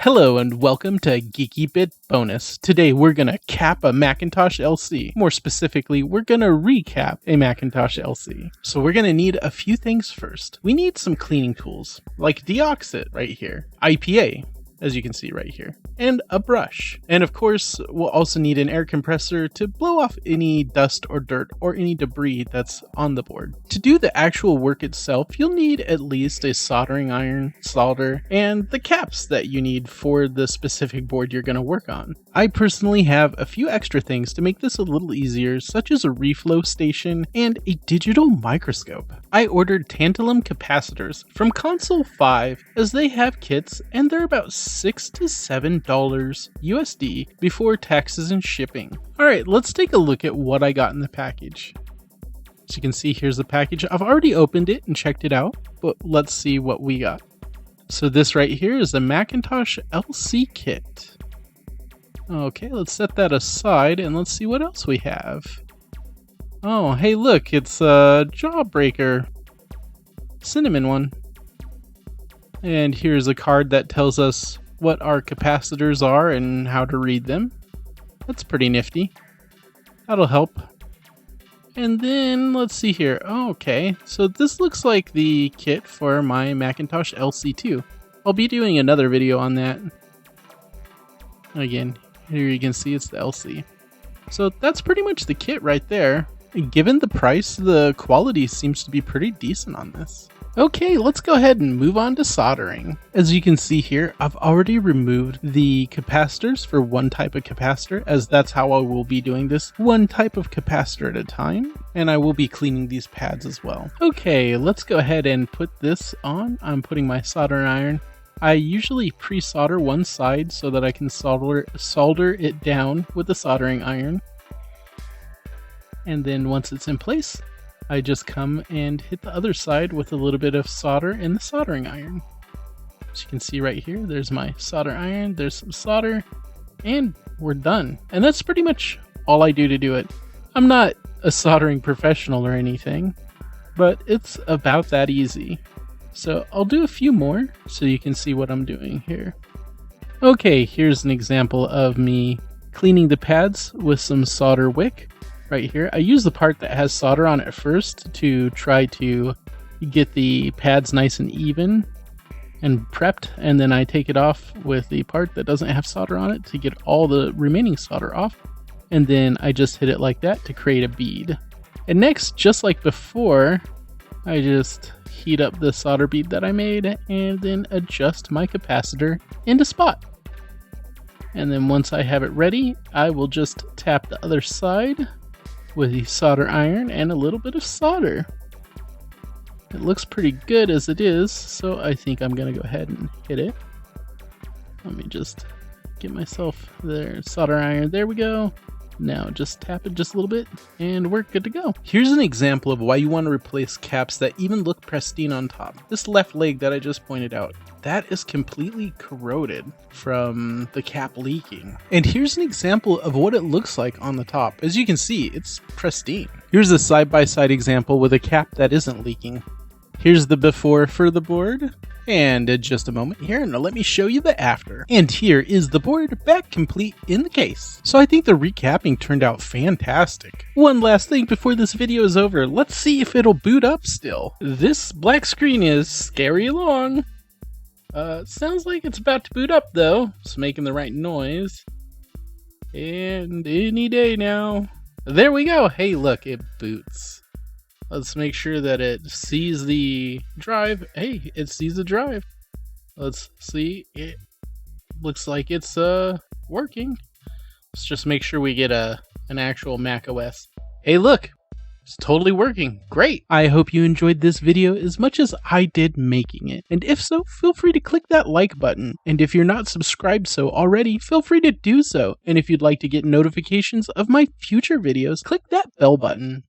Hello and welcome to Geeky Bit Bonus. Today we're gonna cap a Macintosh LC. More specifically, we're gonna recap a Macintosh LC. So we're gonna need a few things first. We need some cleaning tools, like Deoxit right here, IPA, as you can see right here, and a brush. And of course, we'll also need an air compressor to blow off any dust or dirt or any debris that's on the board. To do the actual work itself, you'll need at least a soldering iron, solder, and the caps that you need for the specific board you're going to work on. I personally have a few extra things to make this a little easier, such as a reflow station and a digital microscope. I ordered Tantalum Capacitors from Console 5 as they have kits and they're about $6 to $7 USD before taxes and shipping. Alright, let's take a look at what I got in the package. As you can see, here's the package. I've already opened it and checked it out, but let's see what we got. So this right here is the Macintosh LC kit. Okay, let's set that aside and let's see what else we have. Oh, hey look, it's a Jawbreaker cinnamon one. And here's a card that tells us what our capacitors are and how to read them. That's pretty nifty. That'll help. And then let's see here. Oh, okay, so this looks like the kit for my Macintosh LC2. I'll be doing another video on that. Again, here you can see it's the LC. So that's pretty much the kit right there. Given the price, the quality seems to be pretty decent on this. Okay, let's go ahead and move on to soldering. As you can see here, I've already removed the capacitors for one type of capacitor, as that's how I will be doing this, one type of capacitor at a time, and I will be cleaning these pads as well. Okay, let's go ahead and put this on. I'm putting my soldering iron. I usually pre-solder one side so that I can solder it down with the soldering iron. And then once it's in place, I just come and hit the other side with a little bit of solder in the soldering iron. As you can see right here, there's my solder iron, there's some solder, and we're done. And that's pretty much all I do to do it. I'm not a soldering professional or anything, but it's about that easy. So I'll do a few more so you can see what I'm doing here. Okay, here's an example of me cleaning the pads with some solder wick. Right here, I use the part that has solder on it first to try to get the pads nice and even and prepped, and then I take it off with the part that doesn't have solder on it to get all the remaining solder off, and then I just hit it like that to create a bead. And next, just like before, I just heat up the solder bead that I made and then adjust my capacitor into spot. And then once I have it ready, I will just tap the other side with the solder iron and a little bit of solder. It looks pretty good as it is, so I think I'm gonna go ahead and hit it. Let me just get myself there. Solder iron, there we go. Now just tap it just a little bit and we're good to go. Here's an example of why you want to replace caps that even look pristine on top. This left leg that I just pointed out, that is completely corroded from the cap leaking. And here's an example of what it looks like on the top. As you can see, it's pristine. Here's a side-by-side example with a cap that isn't leaking. Here's the before for the board. And in just a moment here, now let me show you the after. And here is the board back complete in the case. So I think the recapping turned out fantastic. One last thing before this video is over, let's see if it'll boot up still. This black screen is scary long. Sounds like it's about to boot up though. It's making the right noise. And any day now. There we go. Hey look, it boots. Let's make sure that it sees the drive. Hey, it sees the drive. Let's see. It looks like it's working. Let's just make sure we get an actual Mac OS. Hey, look. It's totally working. Great. I hope you enjoyed this video as much as I did making it. And if so, feel free to click that like button. And if you're not subscribed so already, feel free to do so. And if you'd like to get notifications of my future videos, click that bell button.